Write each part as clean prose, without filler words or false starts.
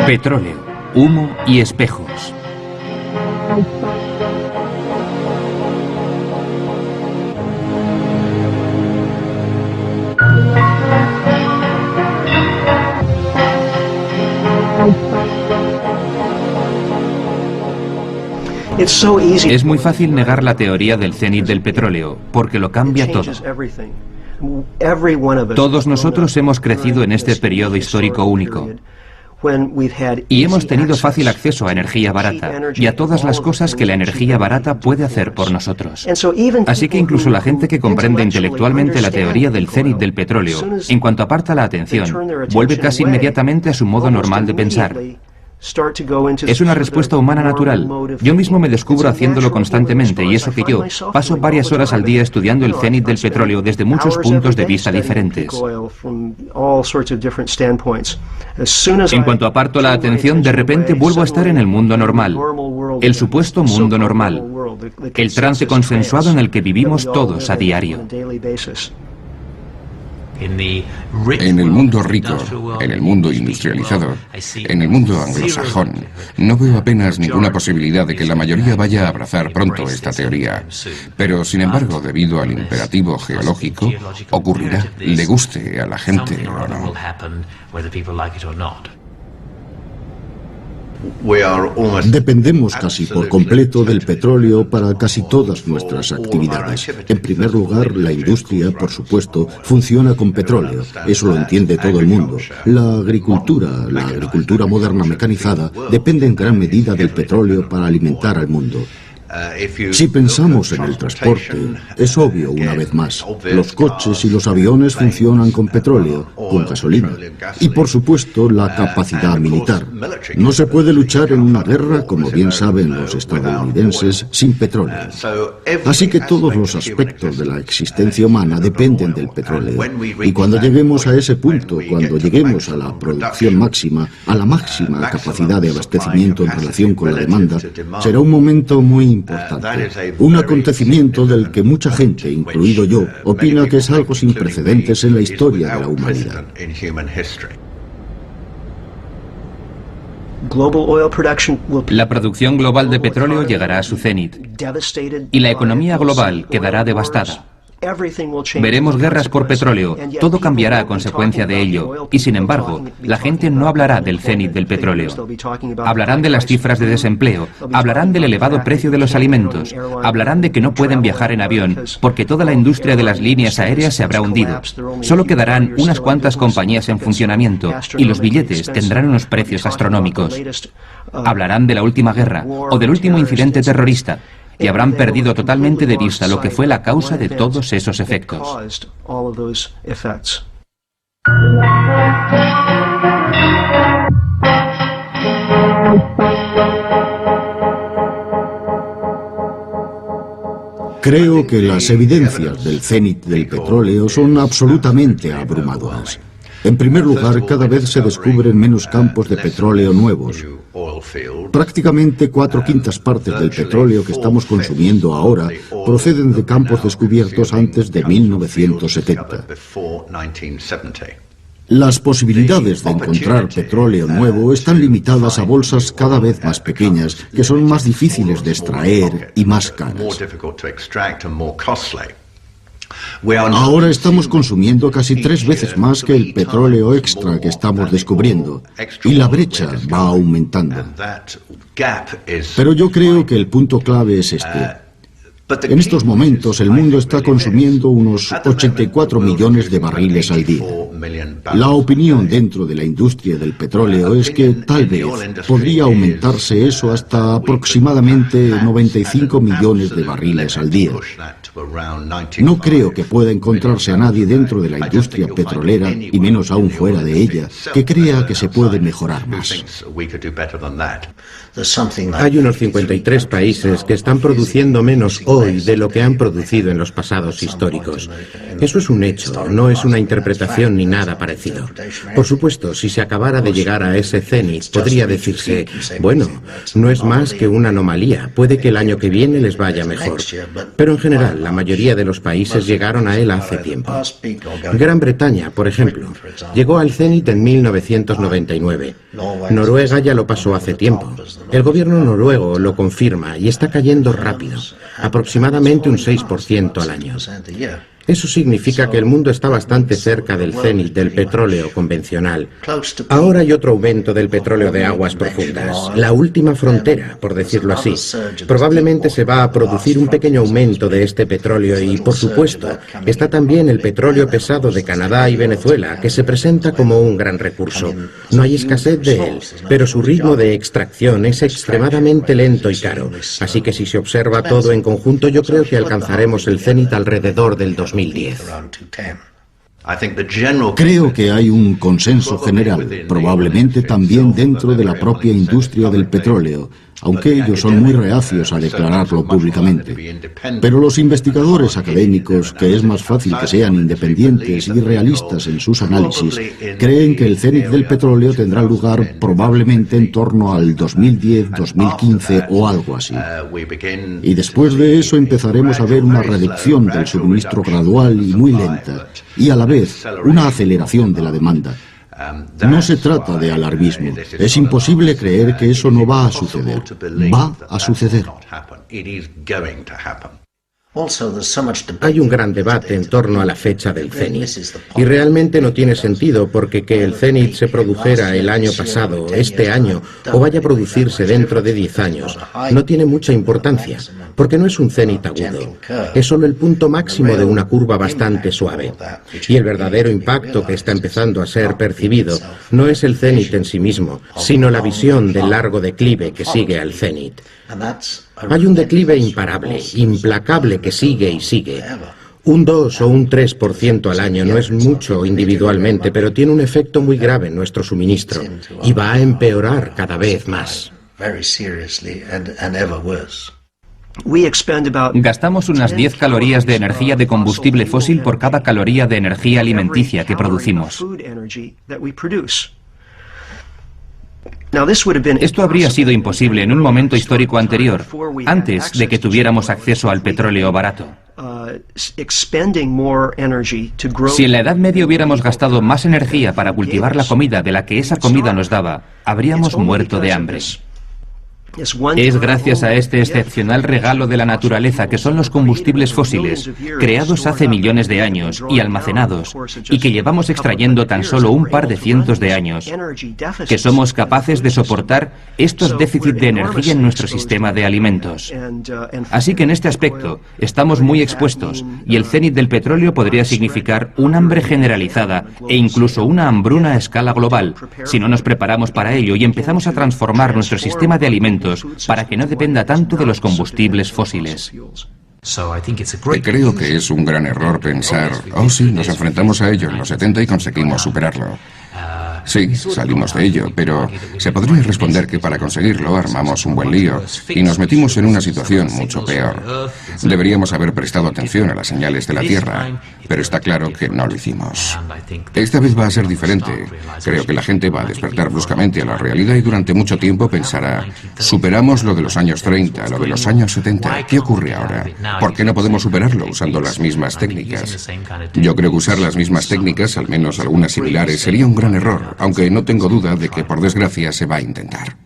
Petróleo, humo y espejos. Es muy fácil negar la teoría del cenit del petróleo, porque lo cambia todo. Todos nosotros hemos crecido en este periodo histórico único. Y hemos tenido fácil acceso a energía barata y a todas las cosas que la energía barata puede hacer por nosotros. Así que incluso la gente que comprende intelectualmente la teoría del cenit del petróleo, en cuanto aparta la atención, vuelve casi inmediatamente a su modo normal de pensar. Es una respuesta humana natural. Yo mismo me descubro haciéndolo constantemente, y eso que yo paso varias horas al día estudiando el cenit del petróleo desde muchos puntos de vista diferentes. En cuanto aparto la atención, de repente vuelvo a estar en el mundo normal, el supuesto mundo normal, el trance consensuado en el que vivimos todos a diario. En el mundo rico, en el mundo industrializado, en el mundo anglosajón, no veo apenas ninguna posibilidad de que la mayoría vaya a abrazar pronto esta teoría. Pero, sin embargo, debido al imperativo geológico, ocurrirá, le guste a la gente o no. Dependemos casi por completo del petróleo para casi todas nuestras actividades. En primer lugar, la industria, por supuesto, funciona con petróleo. Eso lo entiende todo el mundo. La agricultura moderna mecanizada, depende en gran medida del petróleo para alimentar al mundo. Si pensamos en el transporte, es obvio una vez más, los coches y los aviones funcionan con petróleo, con gasolina. Y por supuesto la capacidad militar. No se puede luchar en una guerra, como bien saben los estadounidenses, sin petróleo. Así que todos los aspectos de la existencia humana dependen del petróleo. Y cuando lleguemos a ese punto, cuando lleguemos a la producción máxima, a la máxima capacidad de abastecimiento en relación con la demanda, será un momento muy importante, un acontecimiento del que mucha gente, incluido yo, opina que es algo sin precedentes en la historia de la humanidad. La producción global de petróleo llegará a su cenit y la economía global quedará devastada. Veremos guerras por petróleo, todo cambiará a consecuencia de ello, y sin embargo, la gente no hablará del cenit del petróleo. Hablarán de las cifras de desempleo, hablarán del elevado precio de los alimentos, hablarán de que no pueden viajar en avión, porque toda la industria de las líneas aéreas se habrá hundido. Solo quedarán unas cuantas compañías en funcionamiento, y los billetes tendrán unos precios astronómicos. Hablarán de la última guerra, o del último incidente terrorista, y habrán perdido totalmente de vista lo que fue la causa de todos esos efectos. Creo que las evidencias del cenit del petróleo son absolutamente abrumadoras. En primer lugar, cada vez se descubren menos campos de petróleo nuevos. Prácticamente 4/5 partes del petróleo que estamos consumiendo ahora proceden de campos descubiertos antes de 1970. Las posibilidades de encontrar petróleo nuevo están limitadas a bolsas cada vez más pequeñas, que son más difíciles de extraer y más caras. Ahora estamos consumiendo casi 3 veces más que el petróleo extra que estamos descubriendo, y la brecha va aumentando. Pero yo creo que el punto clave es este. En estos momentos el mundo está consumiendo unos 84 millones de barriles al día. La opinión dentro de la industria del petróleo es que tal vez podría aumentarse eso hasta aproximadamente 95 millones de barriles al día. No creo que pueda encontrarse a nadie dentro de la industria petrolera, y menos aún fuera de ella, que crea que se puede mejorar más. Hay unos 53 países que están produciendo menos hoy hoy de lo que han producido en los pasados históricos. Eso es un hecho, no es una interpretación ni nada parecido. Por supuesto, si se acabara de llegar a ese cenit, podría decirse, bueno, no es más que una anomalía, puede que el año que viene les vaya mejor. Pero en general, la mayoría de los países llegaron a él hace tiempo. Gran Bretaña, por ejemplo, llegó al cenit en 1999. Noruega ya lo pasó hace tiempo. El gobierno noruego lo confirma y está cayendo rápido, aproximadamente un 6% al año. Eso significa que el mundo está bastante cerca del cenit del petróleo convencional. Ahora hay otro aumento del petróleo de aguas profundas, la última frontera, por decirlo así. Probablemente se va a producir un pequeño aumento de este petróleo y, por supuesto, está también el petróleo pesado de Canadá y Venezuela, que se presenta como un gran recurso. No hay escasez de él, pero su ritmo de extracción es extremadamente lento y caro. Así que si se observa todo en conjunto, yo creo que alcanzaremos el cenit alrededor del 2010. Creo que hay un consenso general, probablemente también dentro de la propia industria del petróleo, aunque ellos son muy reacios a declararlo públicamente. Pero los investigadores académicos, que es más fácil que sean independientes y realistas en sus análisis, creen que el cenit del petróleo tendrá lugar probablemente en torno al 2010, 2015 o algo así. Y después de eso empezaremos a ver una reducción del suministro gradual y muy lenta, y a la vez una aceleración de la demanda. No se trata de alarmismo. Es imposible creer que eso no va a suceder. Va a suceder. Hay un gran debate en torno a la fecha del cenit. Y realmente no tiene sentido porque que el cenit se produjera el año pasado, este año, o vaya a producirse dentro de 10 años, no tiene mucha importancia, porque no es un cenit agudo. Es solo el punto máximo de una curva bastante suave. Y el verdadero impacto que está empezando a ser percibido no es el cenit en sí mismo, sino la visión del largo declive que sigue al cenit. Hay un declive imparable, implacable que sigue y sigue. Un 2 o un 3% al año no es mucho individualmente, pero tiene un efecto muy grave en nuestro suministro y va a empeorar cada vez más. Gastamos unas 10 calorías de energía de combustible fósil por cada caloría de energía alimenticia que producimos. Esto habría sido imposible en un momento histórico anterior, antes de que tuviéramos acceso al petróleo barato. Si en la Edad Media hubiéramos gastado más energía para cultivar la comida de la que esa comida nos daba, habríamos muerto de hambre. Es gracias a este excepcional regalo de la naturaleza que son los combustibles fósiles, creados hace millones de años y almacenados, y que llevamos extrayendo tan solo un par de cientos de años, que somos capaces de soportar estos déficits de energía en nuestro sistema de alimentos. Así que en este aspecto estamos muy expuestos, y el cenit del petróleo podría significar un hambre generalizada e incluso una hambruna a escala global, si no nos preparamos para ello y empezamos a transformar nuestro sistema de alimentos para que no dependa tanto de los combustibles fósiles. Creo que es un gran error pensar, oh sí, nos enfrentamos a ello en los 70 y conseguimos superarlo. Sí, salimos de ello, pero se podría responder que para conseguirlo armamos un buen lío y nos metimos en una situación mucho peor. Deberíamos haber prestado atención a las señales de la Tierra, pero está claro que no lo hicimos. Esta vez va a ser diferente. Creo que la gente va a despertar bruscamente a la realidad y durante mucho tiempo pensará, superamos lo de los años 30, lo de los años 70, ¿qué ocurre ahora? ¿Por qué no podemos superarlo usando las mismas técnicas? Yo creo que usar las mismas técnicas, al menos algunas similares, sería un gran error, aunque no tengo duda de que por desgracia se va a intentar.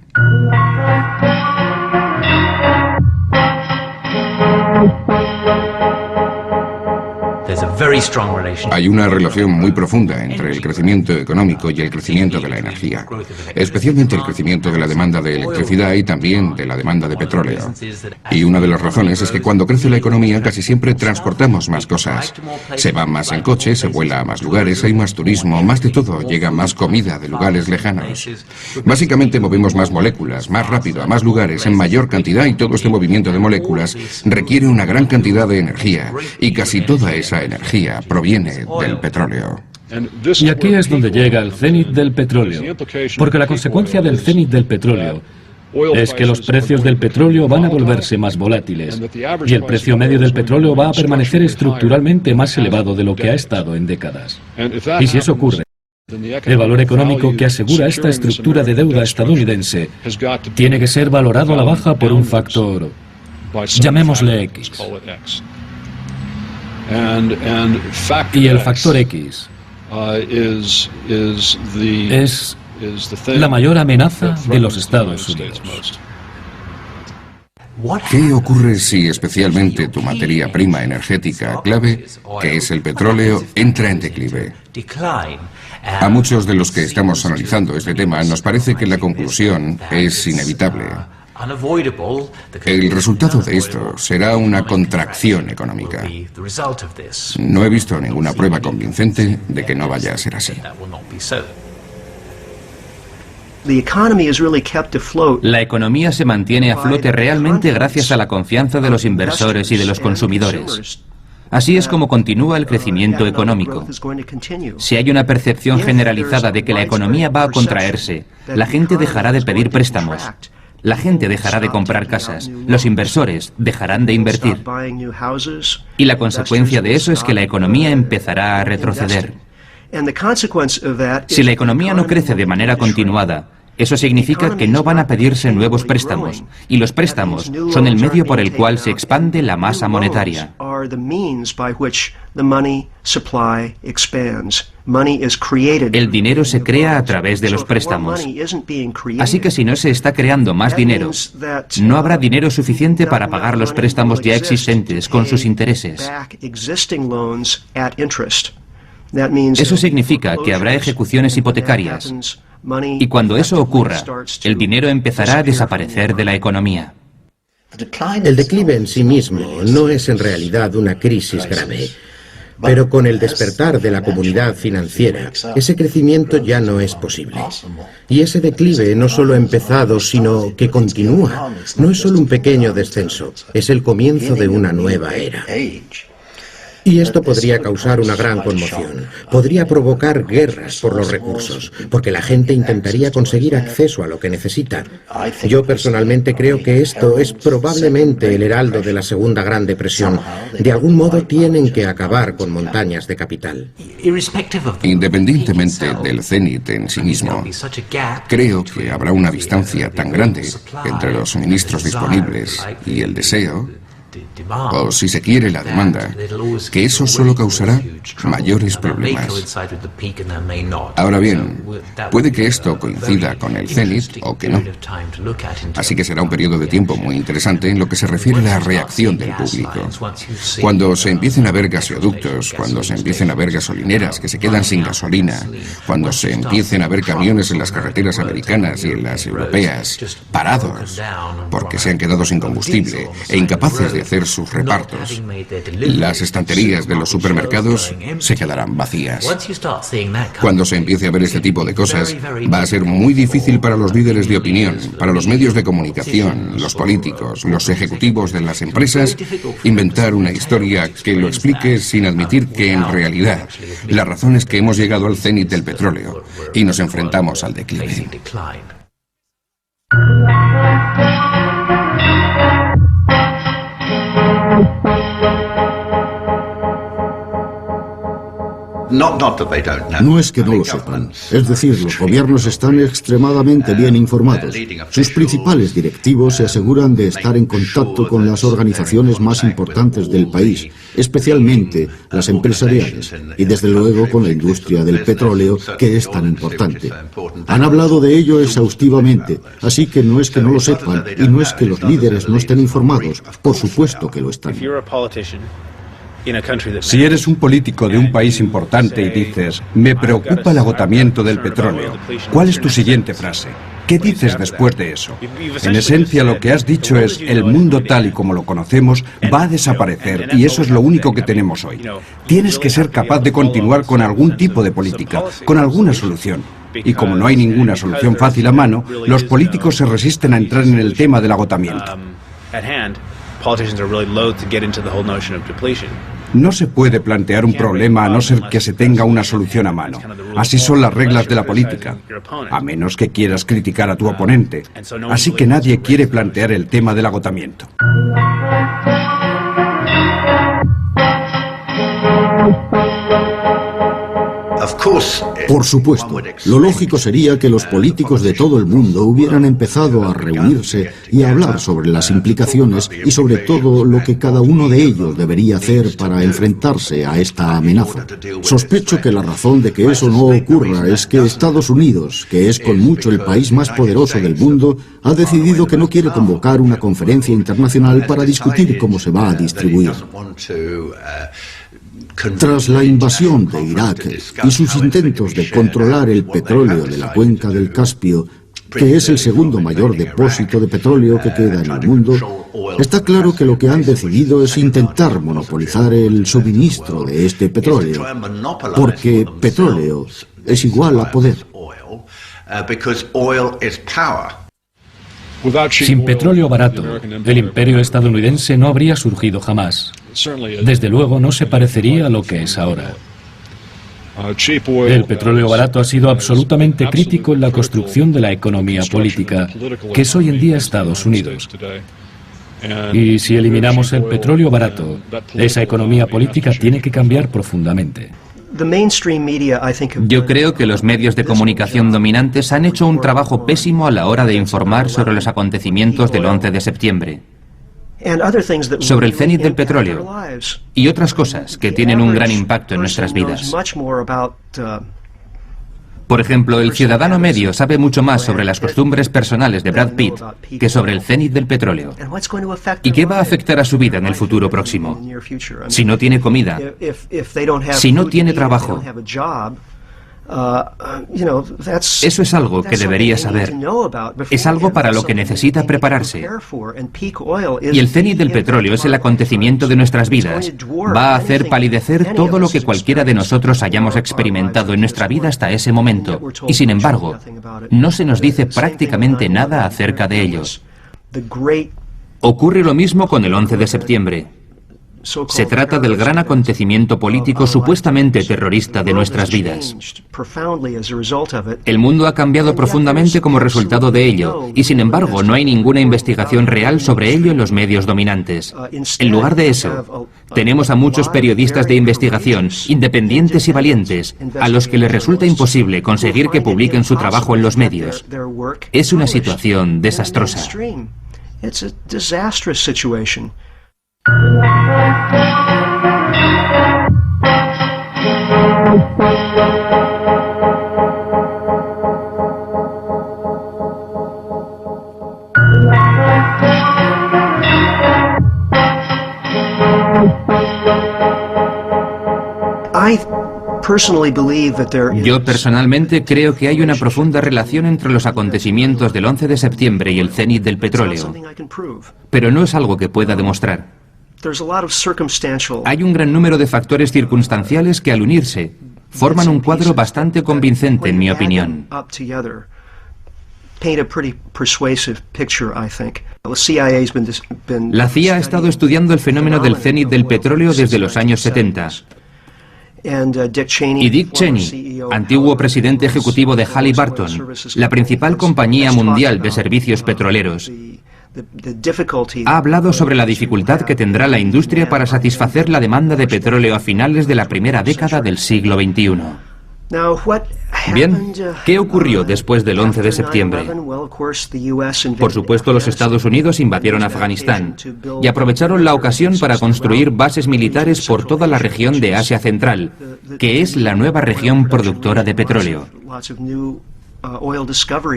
Hay una relación muy profunda entre el crecimiento económico y el crecimiento de la energía, especialmente el crecimiento de la demanda de electricidad y también de la demanda de petróleo. Y una de las razones es que cuando crece la economía casi siempre transportamos más cosas. Se va más en coche, se vuela a más lugares, hay más turismo, más de todo, llega más comida de lugares lejanos. Básicamente movemos más moléculas, más rápido, a más lugares, en mayor cantidad y todo este movimiento de moléculas requiere una gran cantidad de energía y casi toda esa energía proviene del petróleo. Y aquí es donde llega el cenit del petróleo, porque la consecuencia del cenit del petróleo es que los precios del petróleo van a volverse más volátiles y el precio medio del petróleo va a permanecer estructuralmente más elevado de lo que ha estado en décadas. Y si eso ocurre, el valor económico que asegura esta estructura de deuda estadounidense tiene que ser valorado a la baja por un factor, llamémosle X. Y el factor X es la mayor amenaza de los Estados Unidos. ¿Qué ocurre si especialmente tu materia prima energética clave, que es el petróleo, entra en declive? A muchos de los que estamos analizando este tema nos parece que la conclusión es inevitable. El resultado de esto será una contracción económica. No he visto ninguna prueba convincente de que no vaya a ser así. La economía se mantiene a flote realmente gracias a la confianza de los inversores y de los consumidores. Así es como continúa el crecimiento económico. Si hay una percepción generalizada de que la economía va a contraerse, la gente dejará de pedir préstamos. La gente dejará de comprar casas, los inversores dejarán de invertir. Y la consecuencia de eso es que la economía empezará a retroceder. Si la economía no crece de manera continuada, eso significa que no van a pedirse nuevos préstamos, y los préstamos son el medio por el cual se expande la masa monetaria. El dinero se crea a través de los préstamos. Así que si no se está creando más dinero, no habrá dinero suficiente para pagar los préstamos ya existentes con sus intereses. Eso significa que habrá ejecuciones hipotecarias. Y cuando eso ocurra, el dinero empezará a desaparecer de la economía. El declive en sí mismo no es en realidad una crisis grave, pero con el despertar de la comunidad financiera, ese crecimiento ya no es posible. Y ese declive no solo ha empezado, sino que continúa. No es solo un pequeño descenso, es el comienzo de una nueva era. Y esto podría causar una gran conmoción. Podría provocar guerras por los recursos, porque la gente intentaría conseguir acceso a lo que necesita. Yo personalmente creo que esto es probablemente el heraldo de la Segunda Gran Depresión. De algún modo tienen que acabar con montañas de capital. Independientemente del cenit en sí mismo, creo que habrá una distancia tan grande entre los suministros disponibles y el deseo, o si se quiere la demanda, que eso solo causará mayores problemas. Ahora bien, puede que esto coincida con el cenit o que no. Así que será un periodo de tiempo muy interesante en lo que se refiere a la reacción del público. Cuando se empiecen a ver gasoductos, cuando se empiecen a ver gasolineras que se quedan sin gasolina, cuando se empiecen a ver camiones en las carreteras americanas y en las europeas parados porque se han quedado sin combustible e incapaces de hacer sus repartos, las estanterías de los supermercados se quedarán vacías. Cuando se empiece a ver este tipo de cosas, va a ser muy difícil para los líderes de opinión, para los medios de comunicación, los políticos, los ejecutivos de las empresas, inventar una historia que lo explique sin admitir que en realidad la razón es que hemos llegado al cenit del petróleo y nos enfrentamos al declive. No es que no lo sepan. Es decir, los gobiernos están extremadamente bien informados. Sus principales directivos se aseguran de estar en contacto con las organizaciones más importantes del país, especialmente las empresariales, y desde luego con la industria del petróleo, que es tan importante. Han hablado de ello exhaustivamente, así que no es que no lo sepan y no es que los líderes no estén informados, por supuesto que lo están. Si eres un político de un país importante y dices, me preocupa el agotamiento del petróleo, ¿cuál es tu siguiente frase? ¿Qué dices después de eso? En esencia lo que has dicho es, el mundo tal y como lo conocemos va a desaparecer y eso es lo único que tenemos hoy. Tienes que ser capaz de continuar con algún tipo de política, con alguna solución. Y como no hay ninguna solución fácil a mano, los políticos se resisten a entrar en el tema del agotamiento. No se puede plantear un problema a no ser que se tenga una solución a mano. Así son las reglas de la política, a menos que quieras criticar a tu oponente. Así que nadie quiere plantear el tema del agotamiento. Por supuesto, lo lógico sería que los políticos de todo el mundo hubieran empezado a reunirse y a hablar sobre las implicaciones y sobre todo lo que cada uno de ellos debería hacer para enfrentarse a esta amenaza. Sospecho que la razón de que eso no ocurra es que Estados Unidos, que es con mucho el país más poderoso del mundo, ha decidido que no quiere convocar una conferencia internacional para discutir cómo se va a distribuir. Tras la invasión de Irak y sus intentos de controlar el petróleo de la cuenca del Caspio, que es el segundo mayor depósito de petróleo que queda en el mundo, está claro que lo que han decidido es intentar monopolizar el suministro de este petróleo, porque petróleo es igual a poder. Sin petróleo barato, el imperio estadounidense no habría surgido jamás. Desde luego no se parecería a lo que es ahora. El petróleo barato ha sido absolutamente crítico en la construcción de la economía política, que es hoy en día Estados Unidos. Y si eliminamos el petróleo barato, esa economía política tiene que cambiar profundamente. Yo creo que los medios de comunicación dominantes han hecho un trabajo pésimo a la hora de informar sobre los acontecimientos del 11 de septiembre, sobre el cenit del petróleo y otras cosas que tienen un gran impacto en nuestras vidas. Por ejemplo, el ciudadano medio sabe mucho más sobre las costumbres personales de Brad Pitt que sobre el cenit del petróleo. ¿Y qué va a afectar a su vida en el futuro próximo? Si no tiene comida, si no tiene trabajo. Eso es algo que debería saber. Es algo para lo que necesita prepararse. Y el cenit del petróleo es el acontecimiento de nuestras vidas. Va a hacer palidecer todo lo que cualquiera de nosotros hayamos experimentado en nuestra vida hasta ese momento. Y sin embargo, no se nos dice prácticamente nada acerca de ellos. Ocurre lo mismo con el 11 de septiembre. Se trata del gran acontecimiento político supuestamente terrorista de nuestras vidas. El mundo ha cambiado profundamente como resultado de ello, y sin embargo no hay ninguna investigación real sobre ello en los medios dominantes. En lugar de eso, tenemos a muchos periodistas de investigación, independientes y valientes, a los que les resulta imposible conseguir que publiquen su trabajo en los medios. Es una situación desastrosa. Yo personalmente creo que hay una profunda relación entre los acontecimientos del 11 de septiembre y el cenit del petróleo, pero no es algo que pueda demostrar. Hay un gran número de factores circunstanciales que al unirse forman un cuadro bastante convincente, en mi opinión. La CIA ha estado estudiando el fenómeno del cenit del petróleo desde los años 70. Y Dick Cheney, antiguo presidente ejecutivo de Halliburton, la principal compañía mundial de servicios petroleros, ha hablado sobre la dificultad que tendrá la industria para satisfacer la demanda de petróleo a finales de la primera década del siglo XXI. Bien, ¿qué ocurrió después del 11 de septiembre? Por supuesto, los Estados Unidos invadieron Afganistán y aprovecharon la ocasión para construir bases militares por toda la región de Asia Central, que es la nueva región productora de petróleo.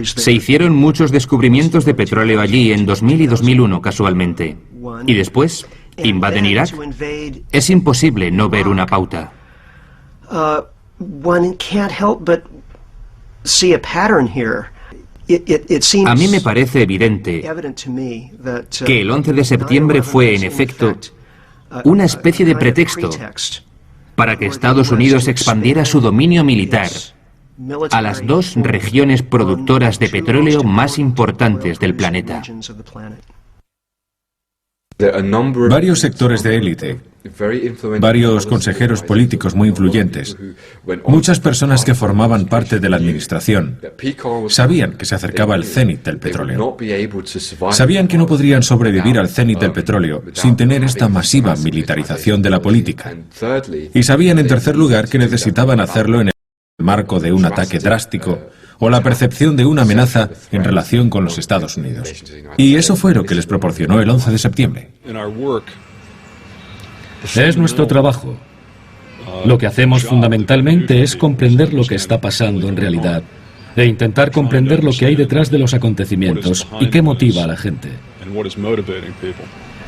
Se hicieron muchos descubrimientos de petróleo allí en 2000 y 2001, casualmente. Y después, invaden Irak. Es imposible no ver una pauta. A mí me parece evidente que el 11 de septiembre fue, en efecto, una especie de pretexto para que Estados Unidos expandiera su dominio militar a las dos regiones productoras de petróleo más importantes del planeta. Varios sectores de élite, varios consejeros políticos muy influyentes, muchas personas que formaban parte de la administración, sabían que se acercaba el cenit del petróleo. Sabían que no podrían sobrevivir al cenit del petróleo sin tener esta masiva militarización de la política. Y sabían, en tercer lugar, que necesitaban hacerlo en el marco de un ataque drástico o la percepción de una amenaza en relación con los Estados Unidos. Y eso fue lo que les proporcionó el 11 de septiembre. Es nuestro trabajo. Lo que hacemos fundamentalmente es comprender lo que está pasando en realidad e intentar comprender lo que hay detrás de los acontecimientos y qué motiva a la gente.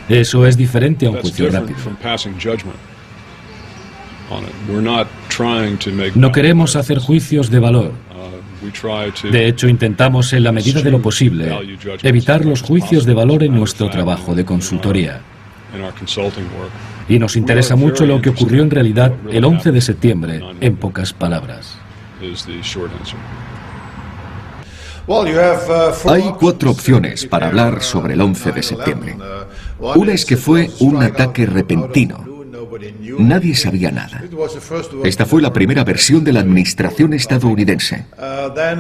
Eso es diferente a un juicio rápido. No queremos hacer juicios de valor. De hecho, intentamos, en la medida de lo posible, evitar los juicios de valor en nuestro trabajo de consultoría. Y nos interesa mucho lo que ocurrió en realidad el 11 de septiembre, en pocas palabras. Hay 4 opciones para hablar sobre el 11 de septiembre. Una es que fue un ataque repentino. Nadie sabía nada. Esta fue la primera versión de la administración estadounidense.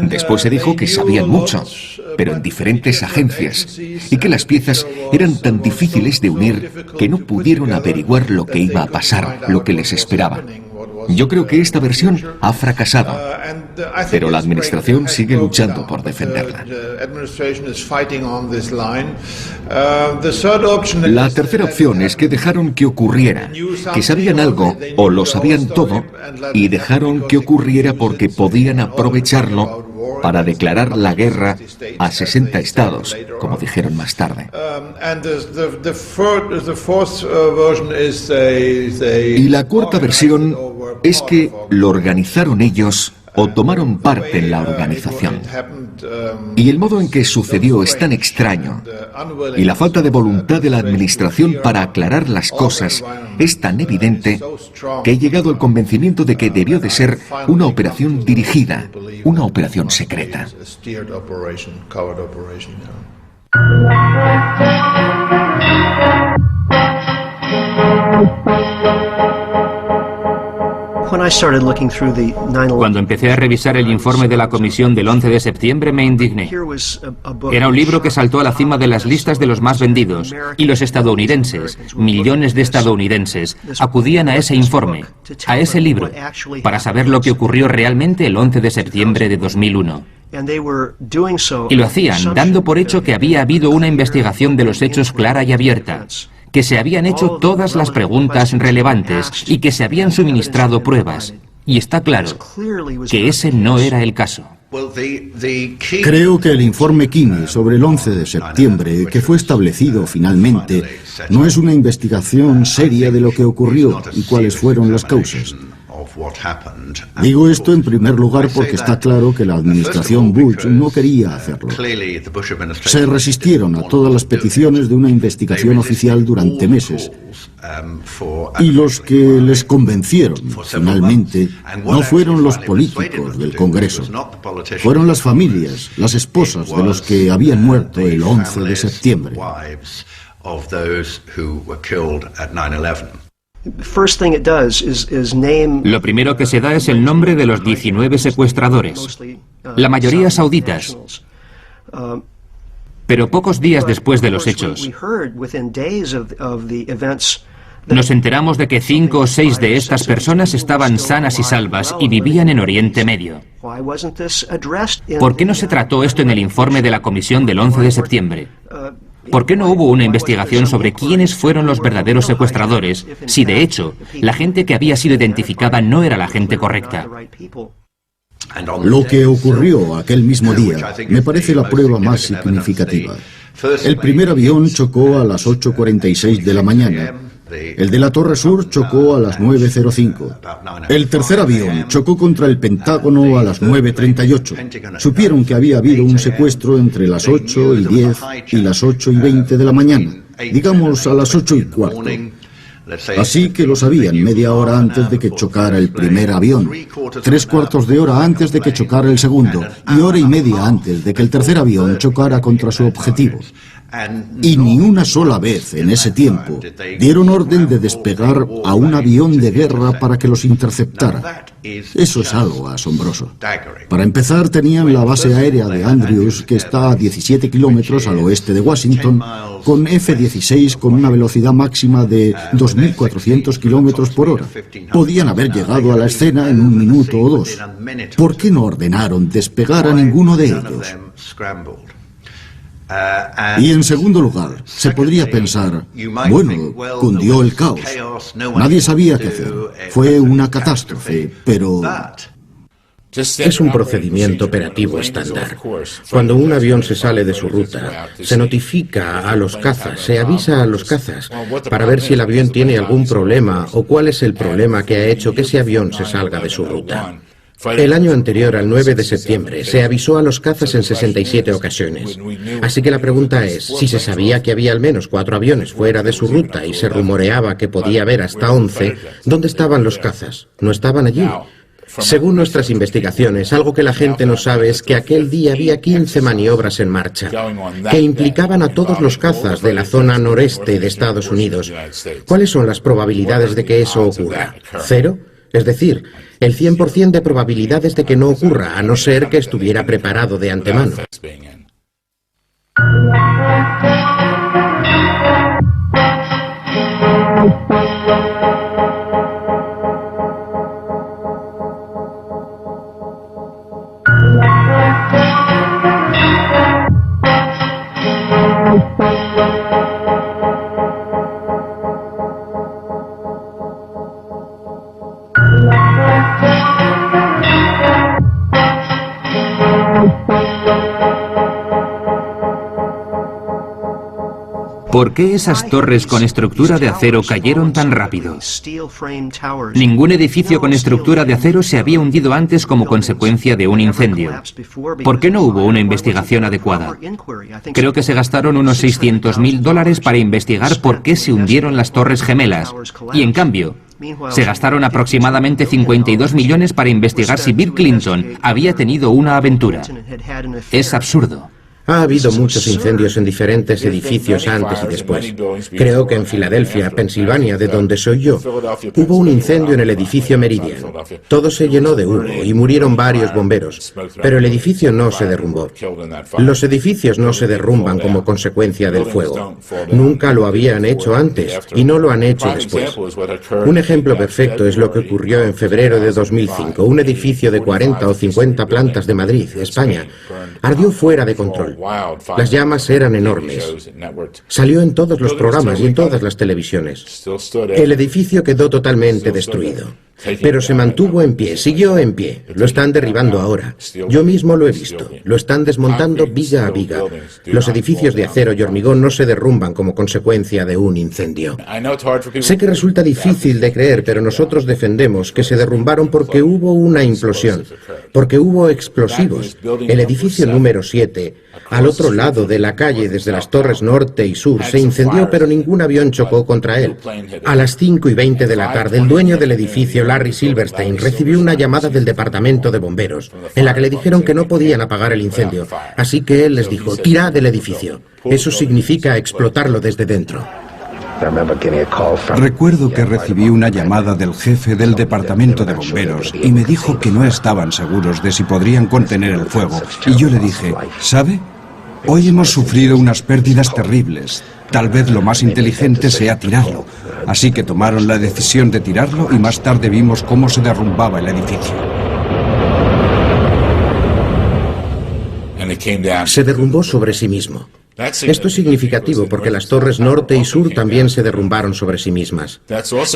Después se dijo que sabían mucho, pero en diferentes agencias, y que las piezas eran tan difíciles de unir que no pudieron averiguar lo que iba a pasar, lo que les esperaba. Yo creo que esta versión ha fracasado, pero la administración sigue luchando por defenderla. La tercera opción es que dejaron que ocurriera, que sabían algo o lo sabían todo y dejaron que ocurriera porque podían aprovecharlo para declarar la guerra a 60 estados, como dijeron más tarde. Y la cuarta versión es que lo organizaron ellos o tomaron parte en la organización. Y el modo en que sucedió es tan extraño, y la falta de voluntad de la administración para aclarar las cosas es tan evidente, que he llegado al convencimiento de que debió de ser una operación dirigida, una operación secreta. Cuando empecé a revisar el informe de la comisión del 11 de septiembre me indigné. Era un libro que saltó a la cima de las listas de los más vendidos, y los estadounidenses, millones de estadounidenses, acudían a ese informe, a ese libro, para saber lo que ocurrió realmente el 11 de septiembre de 2001. Y lo hacían dando por hecho que había habido una investigación de los hechos clara y abierta, que se habían hecho todas las preguntas relevantes y que se habían suministrado pruebas. Y está claro que ese no era el caso. Creo que el informe Kinney sobre el 11 de septiembre, que fue establecido finalmente, no es una investigación seria de lo que ocurrió y cuáles fueron las causas. Digo esto en primer lugar porque está claro que la administración Bush no quería hacerlo. Se resistieron a todas las peticiones de una investigación oficial durante meses. Y los que les convencieron, finalmente, no fueron los políticos del Congreso. Fueron las familias, las esposas de los que habían muerto el 11 de septiembre. Lo primero que se da es el nombre de los 19 secuestradores, la mayoría sauditas. Pero pocos días después de los hechos, nos enteramos de que 5 o 6 de estas personas estaban sanas y salvas y vivían en Oriente Medio. ¿Por qué no se trató esto en el informe de la comisión del 11 de septiembre? ¿Por qué no hubo una investigación sobre quiénes fueron los verdaderos secuestradores, si de hecho la gente que había sido identificada no era la gente correcta? Lo que ocurrió aquel mismo día me parece la prueba más significativa. El primer avión chocó a las 8:46 de la mañana. El de la Torre Sur chocó a las 9:05. El tercer avión chocó contra el Pentágono a las 9:38. Supieron que había habido un secuestro entre las 8:10 y las 8:20 de la mañana, digamos a las 8:15. Así que lo sabían media hora antes de que chocara el primer avión, 3/4 de hora antes de que chocara el segundo y hora y media antes de que el tercer avión chocara contra su objetivo. Y ni una sola vez en ese tiempo dieron orden de despegar a un avión de guerra para que los interceptara. Eso es algo asombroso. Para empezar, tenían la base aérea de Andrews, que está a 17 kilómetros al oeste de Washington, con F-16 con una velocidad máxima de 2.400 kilómetros por hora. Podían haber llegado a la escena en 1 minuto o 2. ¿Por qué no ordenaron despegar a ninguno de ellos? Y en segundo lugar, se podría pensar, bueno, cundió el caos. Nadie sabía qué hacer. Fue una catástrofe, pero... Es un procedimiento operativo estándar. Cuando un avión se sale de su ruta, se notifica a los cazas, se avisa a los cazas para ver si el avión tiene algún problema o cuál es el problema que ha hecho que ese avión se salga de su ruta. El año anterior, al 9 de septiembre, se avisó a los cazas en 67 ocasiones. Así que la pregunta es, si se sabía que había al menos 4 aviones fuera de su ruta y se rumoreaba que podía haber hasta 11, ¿dónde estaban los cazas? ¿No estaban allí? Según nuestras investigaciones, algo que la gente no sabe es que aquel día había 15 maniobras en marcha, que implicaban a todos los cazas de la zona noreste de Estados Unidos. ¿Cuáles son las probabilidades de que eso ocurra? ¿0? Es decir, el 100% de probabilidades de que no ocurra, a no ser que estuviera preparado de antemano. ¿Por qué esas torres con estructura de acero cayeron tan rápido? Ningún edificio con estructura de acero se había hundido antes como consecuencia de un incendio. ¿Por qué no hubo una investigación adecuada? Creo que se gastaron unos $600.000 para investigar por qué se hundieron las Torres Gemelas. Y en cambio, se gastaron aproximadamente 52 millones para investigar si Bill Clinton había tenido una aventura. Es absurdo. Ha habido muchos incendios en diferentes edificios antes y después. Creo que en Filadelfia, Pensilvania, de donde soy yo, hubo un incendio en el edificio Meridian. Todo se llenó de humo y murieron varios bomberos, pero el edificio no se derrumbó. Los edificios no se derrumban como consecuencia del fuego. Nunca lo habían hecho antes y no lo han hecho después. Un ejemplo perfecto es lo que ocurrió en febrero de 2005. Un edificio de 40 o 50 plantas de Madrid, España, ardió fuera de control. Las llamas eran enormes. Salió en todos los programas y en todas las televisiones. El edificio quedó totalmente destruido. Pero se mantuvo en pie, siguió en pie. Lo están derribando ahora. Yo mismo lo he visto. Lo están desmontando viga a viga. Los edificios de acero y hormigón no se derrumban como consecuencia de un incendio. Sé que resulta difícil de creer, pero nosotros defendemos que se derrumbaron porque hubo una implosión, porque hubo explosivos. El edificio número 7, al otro lado de la calle, desde las torres norte y sur, se incendió, pero ningún avión chocó contra él. A las 5:20 de la tarde, el dueño del edificio, Larry Silverstein, recibió una llamada del departamento de bomberos, en la que le dijeron que no podían apagar el incendio. Así que él les dijo, tirad del edificio. Eso significa explotarlo desde dentro. Recuerdo que recibí una llamada del jefe del departamento de bomberos y me dijo que no estaban seguros de si podrían contener el fuego. Y yo le dije, ¿sabe? Hoy hemos sufrido unas pérdidas terribles. Tal vez lo más inteligente sea tirarlo. Así que tomaron la decisión de tirarlo y más tarde vimos cómo se derrumbaba el edificio. Se derrumbó sobre sí mismo. Esto es significativo porque las torres norte y sur también se derrumbaron sobre sí mismas.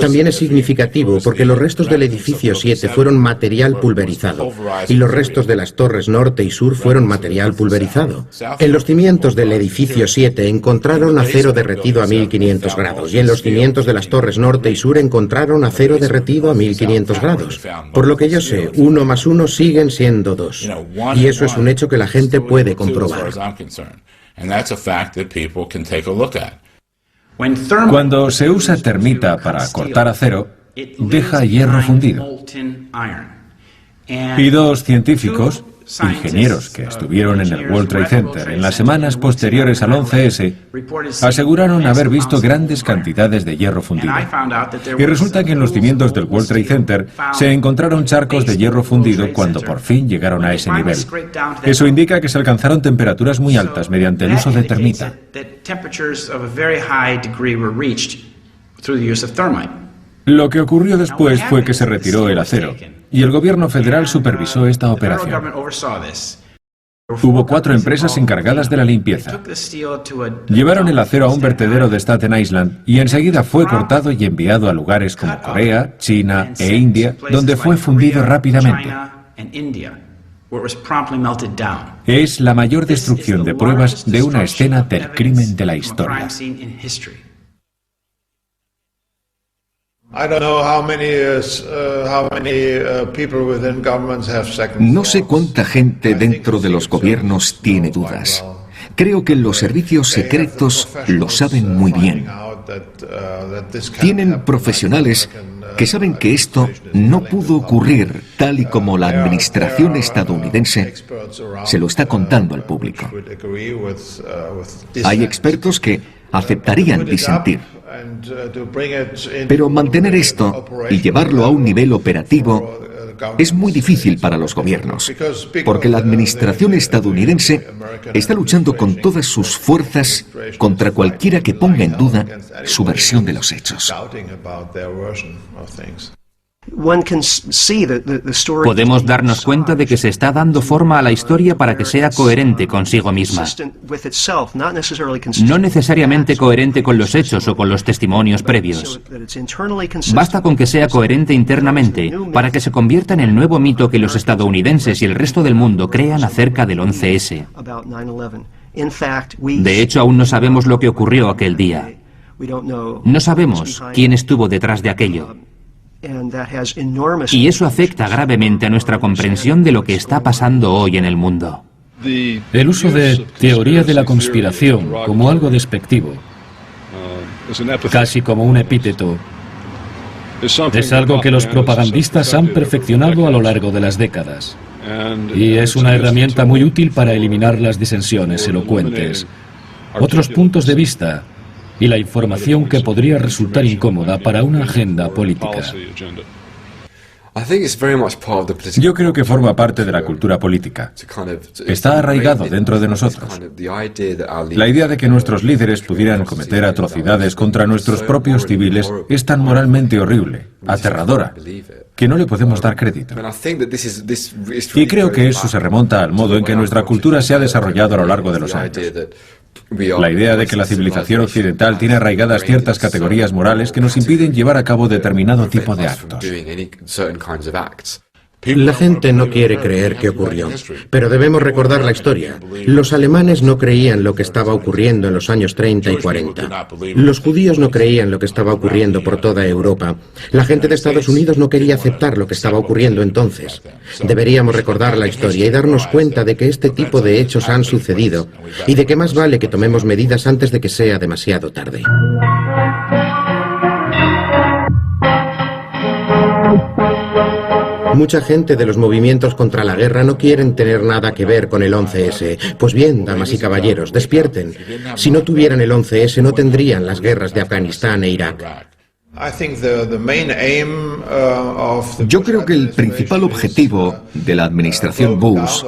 También es significativo porque los restos del edificio 7 fueron material pulverizado y los restos de las torres norte y sur fueron material pulverizado. En los cimientos del edificio 7 encontraron acero derretido a 1500 grados y en los cimientos de las torres norte y sur encontraron acero derretido a 1500 grados. Por lo que yo sé, 1 más 1 siguen siendo 2. Y eso es un hecho que la gente puede comprobar. Cuando se usa termita para cortar acero, deja hierro fundido. Y 2 científicos ingenieros que estuvieron en el World Trade Center en las semanas posteriores al 11S aseguraron haber visto grandes cantidades de hierro fundido. Y resulta que en los cimientos del World Trade Center se encontraron charcos de hierro fundido cuando por fin llegaron a ese nivel. Eso indica que se alcanzaron temperaturas muy altas mediante el uso de termita. Lo que ocurrió después fue que se retiró el acero, y el gobierno federal supervisó esta operación. Hubo 4 empresas encargadas de la limpieza. Llevaron el acero a un vertedero de Staten Island y enseguida fue cortado y enviado a lugares como Corea, China e India, donde fue fundido rápidamente. Es la mayor destrucción de pruebas de una escena del crimen de la historia. No sé cuánta gente dentro de los gobiernos tiene dudas. Creo que los servicios secretos lo saben muy bien. Tienen profesionales que saben que esto no pudo ocurrir tal y como la administración estadounidense se lo está contando al público. Hay expertos que aceptarían disentir. Pero mantener esto y llevarlo a un nivel operativo es muy difícil para los gobiernos, porque la administración estadounidense está luchando con todas sus fuerzas contra cualquiera que ponga en duda su versión de los hechos. Podemos darnos cuenta de que se está dando forma a la historia para que sea coherente consigo misma. No necesariamente coherente con los hechos o con los testimonios previos. Basta con que sea coherente internamente para que se convierta en el nuevo mito que los estadounidenses y el resto del mundo crean acerca del 11S. De hecho, aún no sabemos lo que ocurrió aquel día. No sabemos quién estuvo detrás de aquello. Y eso afecta gravemente a nuestra comprensión de lo que está pasando hoy en el mundo. El uso de teoría de la conspiración como algo despectivo, casi como un epíteto, es algo que los propagandistas han perfeccionado a lo largo de las décadas. Y es una herramienta muy útil para eliminar las disensiones elocuentes, otros puntos de vista y la información que podría resultar incómoda para una agenda política. Yo creo que forma parte de la cultura política. Está arraigado dentro de nosotros. La idea de que nuestros líderes pudieran cometer atrocidades contra nuestros propios civiles es tan moralmente horrible, aterradora, que no le podemos dar crédito. Y creo que eso se remonta al modo en que nuestra cultura se ha desarrollado a lo largo de los años. La idea de que la civilización occidental tiene arraigadas ciertas categorías morales que nos impiden llevar a cabo determinado tipo de actos. La gente no quiere creer que ocurrió, pero debemos recordar la historia. Los alemanes no creían lo que estaba ocurriendo en los años 30 y 40. Los judíos no creían lo que estaba ocurriendo por toda Europa. La gente de Estados Unidos no quería aceptar lo que estaba ocurriendo entonces. Deberíamos recordar la historia y darnos cuenta de que este tipo de hechos han sucedido y de que más vale que tomemos medidas antes de que sea demasiado tarde. Mucha gente de los movimientos contra la guerra no quieren tener nada que ver con el 11S. Pues bien, damas y caballeros, despierten. Si no tuvieran el 11S, no tendrían las guerras de Afganistán e Irak. Yo creo que el principal objetivo de la administración Bush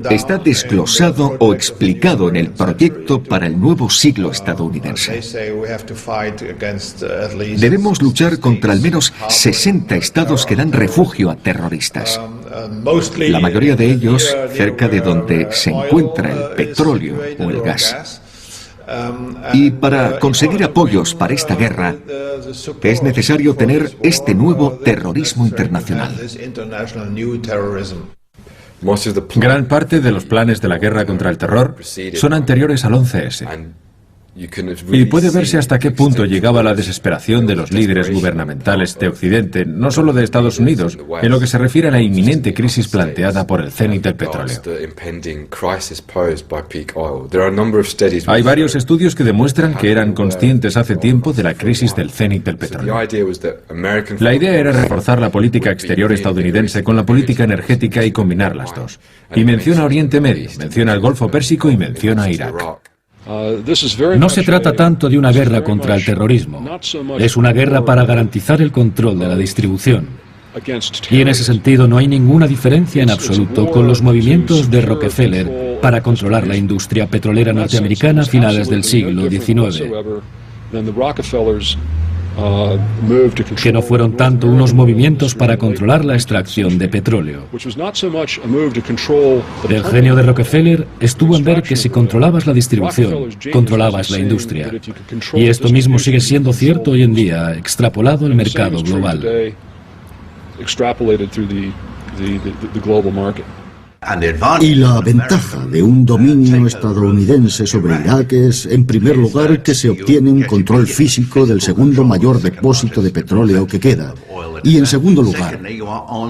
está desglosado o explicado en el proyecto para el nuevo siglo estadounidense. Debemos luchar contra al menos 60 estados que dan refugio a terroristas. La mayoría de ellos cerca de donde se encuentra el petróleo o el gas. Y para conseguir apoyos para esta guerra es necesario tener este nuevo terrorismo internacional. Gran parte de los planes de la guerra contra el terror son anteriores al 11S. Y puede verse hasta qué punto llegaba la desesperación de los líderes gubernamentales de Occidente, no solo de Estados Unidos, en lo que se refiere a la inminente crisis planteada por el cenit del petróleo. Hay varios estudios que demuestran que eran conscientes hace tiempo de la crisis del cenit del petróleo. La idea era reforzar la política exterior estadounidense con la política energética y combinar las dos. Y menciona Oriente Medio, menciona el Golfo Pérsico y menciona Irak. No se trata tanto de una guerra contra el terrorismo, es una guerra para garantizar el control de la distribución. Y en ese sentido no hay ninguna diferencia en absoluto con los movimientos de Rockefeller para controlar la industria petrolera norteamericana a finales del siglo XIX. Que no fueron tanto unos movimientos para controlar la extracción de petróleo. El genio de Rockefeller estuvo en ver que si controlabas la distribución, controlabas la industria. Y esto mismo sigue siendo cierto hoy en día, extrapolado al mercado global. Y la ventaja de un dominio estadounidense sobre Irak es, en primer lugar, que se obtiene un control físico del segundo mayor depósito de petróleo que queda. Y en segundo lugar,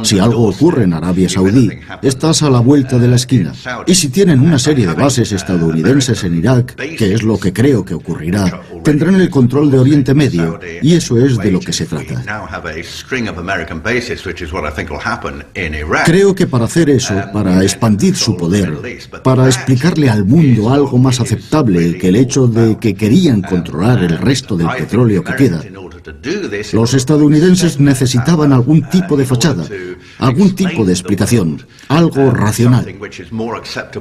si algo ocurre en Arabia Saudí, estás a la vuelta de la esquina. Y si tienen una serie de bases estadounidenses en Irak, que es lo que creo que ocurrirá, tendrán el control de Oriente Medio, y eso es de lo que se trata. Creo que para hacer eso, para expandir su poder, para explicarle al mundo algo más aceptable que el hecho de que querían controlar el resto del petróleo que queda, los estadounidenses necesitaban algún tipo de fachada, algún tipo de explicación, algo racional.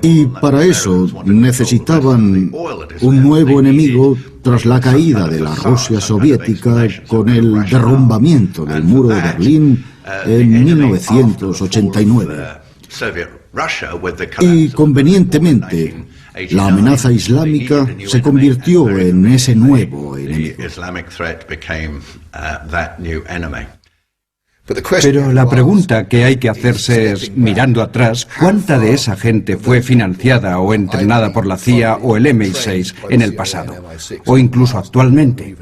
Y para eso necesitaban un nuevo enemigo tras la caída de la Rusia soviética con el derrumbamiento del muro de Berlín en 1989. Y convenientemente, la amenaza islámica se convirtió en ese nuevo enemigo. Pero la pregunta que hay que hacerse es, mirando atrás, ¿cuánta de esa gente fue financiada o entrenada por la CIA o el MI6 en el pasado? O incluso actualmente.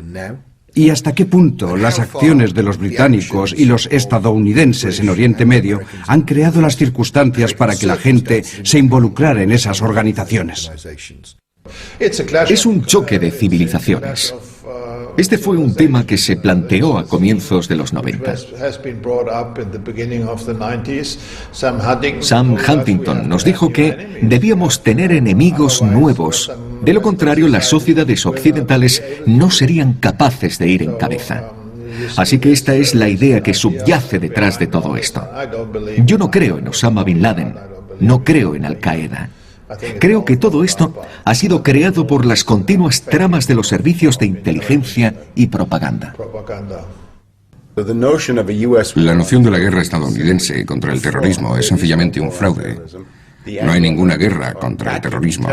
¿Y hasta qué punto las acciones de los británicos y los estadounidenses en Oriente Medio han creado las circunstancias para que la gente se involucrara en esas organizaciones? Es un choque de civilizaciones. Este fue un tema que se planteó a comienzos de los 90. Sam Huntington nos dijo que debíamos tener enemigos nuevos. De lo contrario, las sociedades occidentales no serían capaces de ir en cabeza. Así que esta es la idea que subyace detrás de todo esto. Yo no creo en Osama Bin Laden, no creo en Al-Qaeda. Creo que todo esto ha sido creado por las continuas tramas de los servicios de inteligencia y propaganda. La noción de la guerra estadounidense contra el terrorismo es sencillamente un fraude. No hay ninguna guerra contra el terrorismo.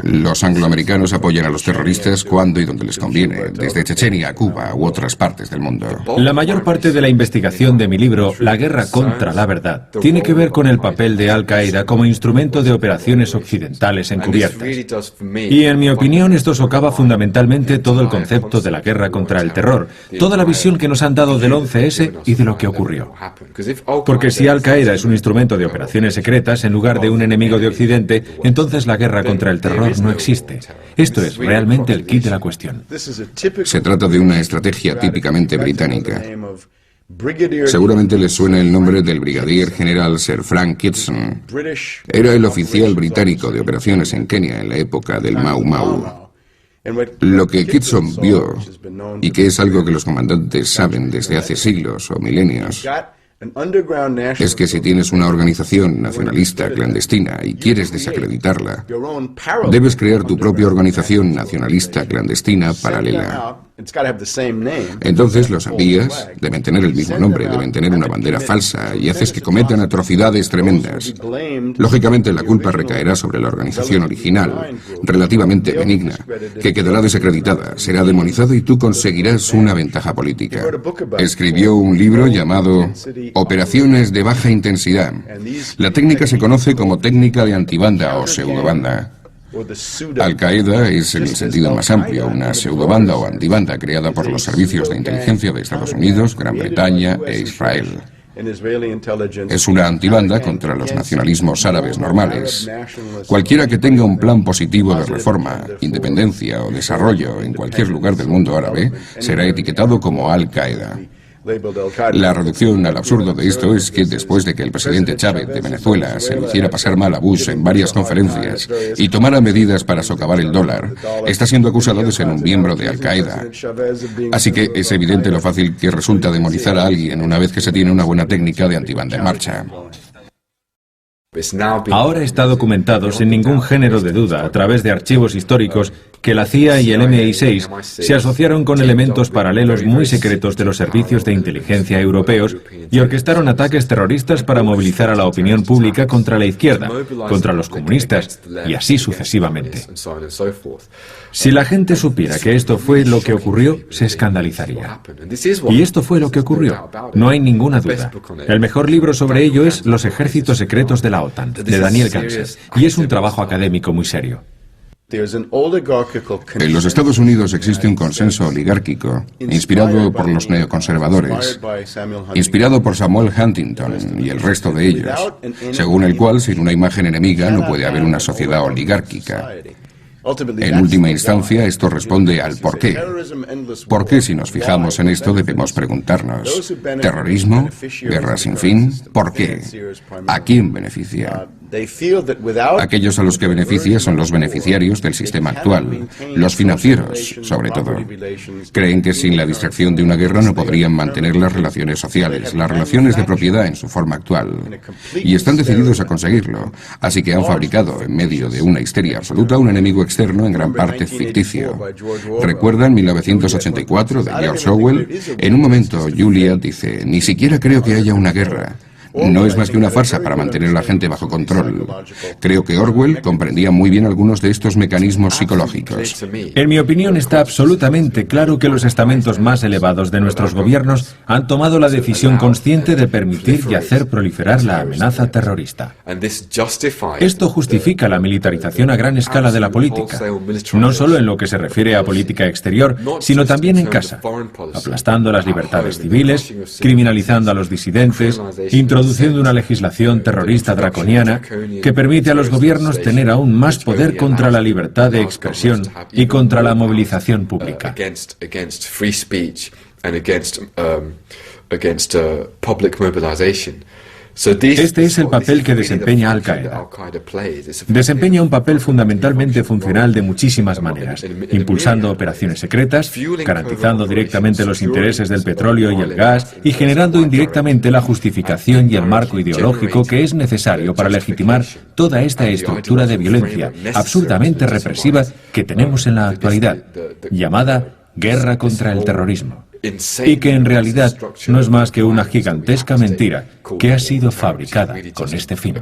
Los angloamericanos apoyan a los terroristas cuando y donde les conviene, desde Chechenia a Cuba u otras partes del mundo. La mayor parte de la investigación de mi libro, La guerra contra la verdad, tiene que ver con el papel de Al-Qaeda como instrumento de operaciones occidentales encubiertas. Y en mi opinión esto socava fundamentalmente todo el concepto de la guerra contra el terror, toda la visión que nos han dado del 11S y de lo que ocurrió. Porque si Al-Qaeda es un instrumento de operaciones secretas en lugar de un enemigo de Occidente, entonces la guerra contra el terror no existe. Esto es realmente el quid de la cuestión. Se trata de una estrategia típicamente británica. Seguramente les suena el nombre del brigadier general Sir Frank Kitson. Era el oficial británico de operaciones en Kenia en la época del Mau Mau. Lo que Kitson vio, y que es algo que los comandantes saben desde hace siglos o milenios, es que si tienes una organización nacionalista clandestina y quieres desacreditarla, debes crear tu propia organización nacionalista clandestina paralela. Entonces los envías, deben tener el mismo nombre, deben tener una bandera falsa y haces que cometan atrocidades tremendas. Lógicamente la culpa recaerá sobre la organización original, relativamente benigna, que quedará desacreditada, será demonizada y tú conseguirás una ventaja política. Escribió un libro llamado Operaciones de baja intensidad. La técnica se conoce como técnica de antibanda o pseudobanda. Al-Qaeda es, en el sentido más amplio, una pseudobanda o antibanda creada por los servicios de inteligencia de Estados Unidos, Gran Bretaña e Israel. Es una antibanda contra los nacionalismos árabes normales. Cualquiera que tenga un plan positivo de reforma, independencia o desarrollo en cualquier lugar del mundo árabe será etiquetado como Al-Qaeda. La reducción al absurdo de esto es que después de que el presidente Chávez de Venezuela se lo hiciera pasar mal a Bush en varias conferencias y tomara medidas para socavar el dólar, está siendo acusado de ser un miembro de Al-Qaeda. Así que es evidente lo fácil que resulta demonizar a alguien una vez que se tiene una buena técnica de antibanda en marcha. Ahora está documentado sin ningún género de duda, a través de archivos históricos, que la CIA y el MI6 se asociaron con elementos paralelos muy secretos de los servicios de inteligencia europeos y orquestaron ataques terroristas para movilizar a la opinión pública contra la izquierda, contra los comunistas, y así sucesivamente. Si la gente supiera que esto fue lo que ocurrió, se escandalizaría. Y esto fue lo que ocurrió, no hay ninguna duda. El mejor libro sobre ello es Los ejércitos secretos de la OTAN, de Daniel Ganser, y es un trabajo académico muy serio. En los Estados Unidos existe un consenso oligárquico inspirado por los neoconservadores, inspirado por Samuel Huntington y el resto de ellos, según el cual sin una imagen enemiga no puede haber una sociedad oligárquica. En última instancia, esto responde al por qué. ¿Por qué, si nos fijamos en esto, debemos preguntarnos? ¿Terrorismo? ¿Guerra sin fin? ¿Por qué? ¿A quién beneficia? Aquellos a los que beneficia son los beneficiarios del sistema actual, los financieros, sobre todo. Creen que sin la distracción de una guerra no podrían mantener las relaciones sociales, las relaciones de propiedad en su forma actual. Y están decididos a conseguirlo, así que han fabricado, en medio de una histeria absoluta, un enemigo externo en gran parte ficticio. ¿Recuerdan 1984 de George Orwell? En un momento, Julia dice, ni siquiera creo que haya una guerra. No es más que una farsa para mantener a la gente bajo control. Creo que Orwell comprendía muy bien algunos de estos mecanismos psicológicos. En mi opinión, está absolutamente claro que los estamentos más elevados de nuestros gobiernos han tomado la decisión consciente de permitir y hacer proliferar la amenaza terrorista. Esto justifica la militarización a gran escala de la política, no solo en lo que se refiere a política exterior, sino también en casa, aplastando las libertades civiles, criminalizando a los disidentes, introduciendo una legislación terrorista draconiana que permite a los gobiernos tener aún más poder contra la libertad de expresión y contra la movilización pública. Este es el papel que desempeña Al-Qaeda. Desempeña un papel fundamentalmente funcional de muchísimas maneras, impulsando operaciones secretas, garantizando directamente los intereses del petróleo y el gas y generando indirectamente la justificación y el marco ideológico que es necesario para legitimar toda esta estructura de violencia absurdamente represiva que tenemos en la actualidad, llamada guerra contra el terrorismo. Y que en realidad no es más que una gigantesca mentira que ha sido fabricada con este fin.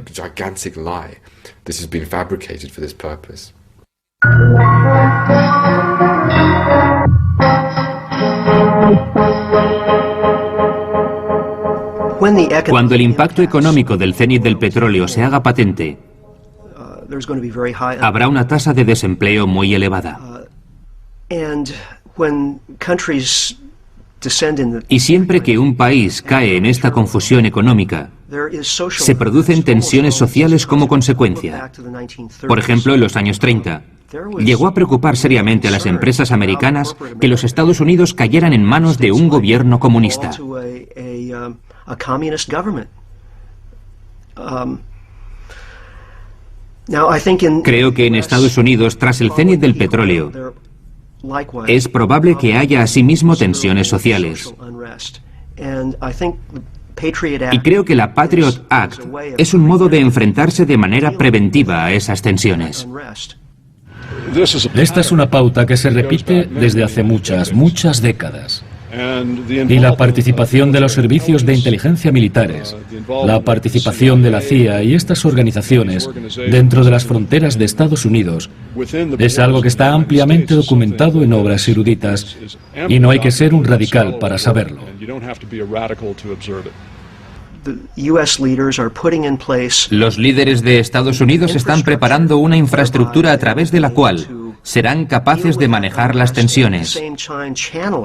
Cuando el impacto económico del cenit del petróleo se haga patente, habrá una tasa de desempleo muy elevada. Y siempre que un país cae en esta confusión económica, se producen tensiones sociales como consecuencia. Por ejemplo, en los años 30, llegó a preocupar seriamente a las empresas americanas que los Estados Unidos cayeran en manos de un gobierno comunista. Creo que en Estados Unidos, tras el cenit del petróleo, es probable que haya asimismo tensiones sociales. Y creo que la Patriot Act es un modo de enfrentarse de manera preventiva a esas tensiones. Esta es una pauta que se repite desde hace muchas décadas. Y la participación de los servicios de inteligencia militares, la participación de la CIA y estas organizaciones dentro de las fronteras de Estados Unidos es algo que está ampliamente documentado en obras eruditas y no hay que ser un radical para saberlo. Los líderes de Estados Unidos están preparando una infraestructura a través de la cual serán capaces de manejar las tensiones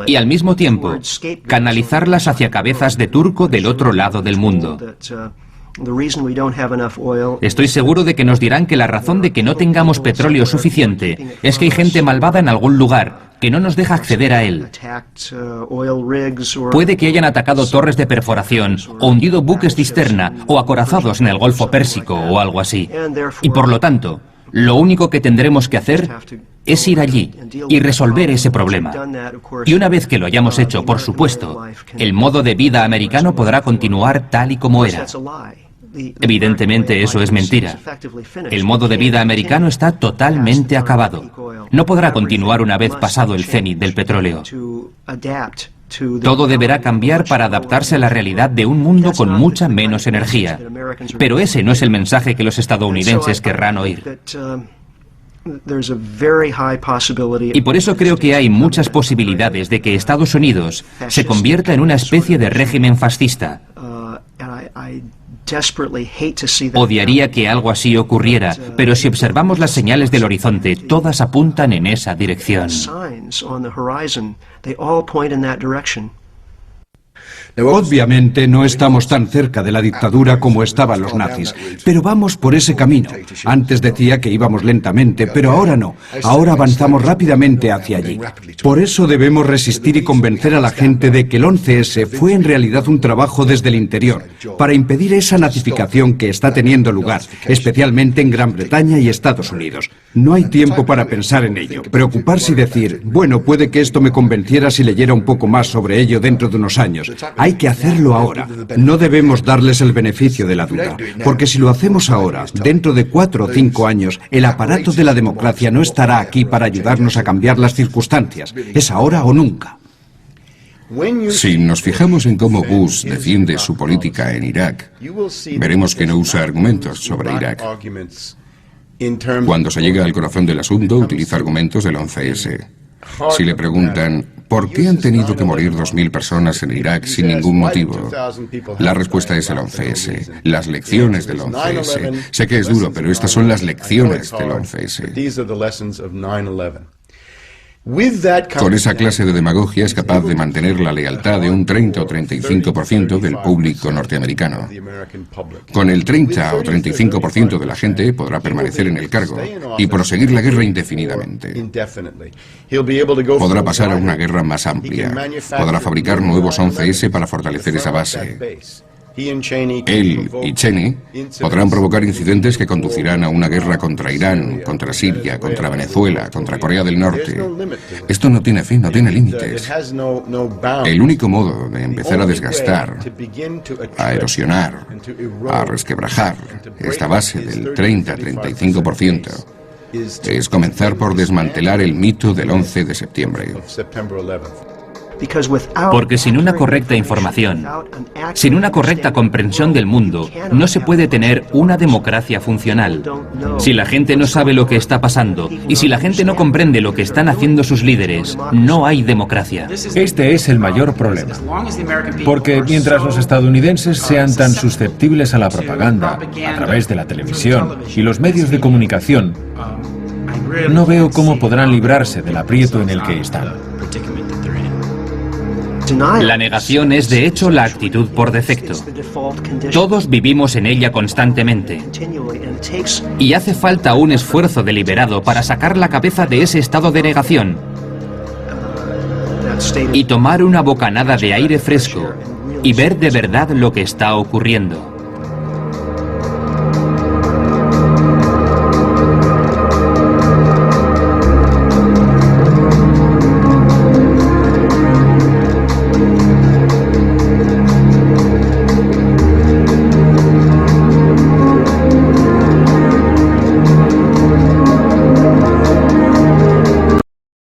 y al mismo tiempo canalizarlas hacia cabezas de turco del otro lado del mundo. Estoy seguro de que nos dirán que la razón de que no tengamos petróleo suficiente es que hay gente malvada en algún lugar que no nos deja acceder a él. Puede que hayan atacado torres de perforación o hundido buques cisterna o acorazados en el Golfo Pérsico o algo así. Y por lo tanto, lo único que tendremos que hacer es ir allí y resolver ese problema. Y una vez que lo hayamos hecho, por supuesto, el modo de vida americano podrá continuar tal y como era. Evidentemente eso es mentira. El modo de vida americano está totalmente acabado. No podrá continuar una vez pasado el cenit del petróleo. Todo deberá cambiar para adaptarse a la realidad de un mundo con mucha menos energía. Pero ese no es el mensaje que los estadounidenses querrán oír. Y por eso creo que hay muchas posibilidades de que Estados Unidos se convierta en una especie de régimen fascista. Odiaría que algo así ocurriera, pero si observamos las señales del horizonte, todas apuntan en esa dirección. Obviamente no estamos tan cerca de la dictadura como estaban los nazis, pero vamos por ese camino. Antes decía que íbamos lentamente, pero ahora no. Ahora avanzamos rápidamente hacia allí. Por eso debemos resistir y convencer a la gente de que el 11S fue en realidad un trabajo desde el interior, para impedir esa nazificación que está teniendo lugar, especialmente en Gran Bretaña y Estados Unidos. No hay tiempo para pensar en ello, preocuparse y decir, bueno, puede que esto me convenciera si leyera un poco más sobre ello dentro de unos años. Hay que hacerlo ahora. No debemos darles el beneficio de la duda, porque si lo hacemos ahora, dentro de 4 o 5 años, el aparato de la democracia no estará aquí para ayudarnos a cambiar las circunstancias. Es ahora o nunca. Si nos fijamos en cómo Bush defiende su política en Irak, veremos que no usa argumentos sobre Irak. Cuando se llega al corazón del asunto, utiliza argumentos del 11S. Si le preguntan, ¿por qué han tenido que morir 2.000 personas en Irak sin ningún motivo? La respuesta es el 11S, las lecciones del 11S. Sé que es duro, pero estas son las lecciones del 11S. Con esa clase de demagogia es capaz de mantener la lealtad de un 30 o 35% del público norteamericano. Con el 30 o 35% de la gente podrá permanecer en el cargo y proseguir la guerra indefinidamente. Podrá pasar a una guerra más amplia. Podrá fabricar nuevos 11S para fortalecer esa base. Él y Cheney podrán provocar incidentes que conducirán a una guerra contra Irán, contra Siria, contra Venezuela, contra Corea del Norte. Esto no tiene fin, no tiene límites. El único modo de empezar a desgastar, a erosionar, a resquebrajar esta base del 30-35% es comenzar por desmantelar el mito del 11 de septiembre. Porque sin una correcta información, sin una correcta comprensión del mundo, no se puede tener una democracia funcional. Si la gente no sabe lo que está pasando y si la gente no comprende lo que están haciendo sus líderes, no hay democracia. Este es el mayor problema. Porque mientras los estadounidenses sean tan susceptibles a la propaganda a través de la televisión y los medios de comunicación, no veo cómo podrán librarse del aprieto en el que están. La negación es de hecho la actitud por defecto. Todos vivimos en ella constantemente. Y hace falta un esfuerzo deliberado para sacar la cabeza de ese estado de negación y tomar una bocanada de aire fresco y ver de verdad lo que está ocurriendo.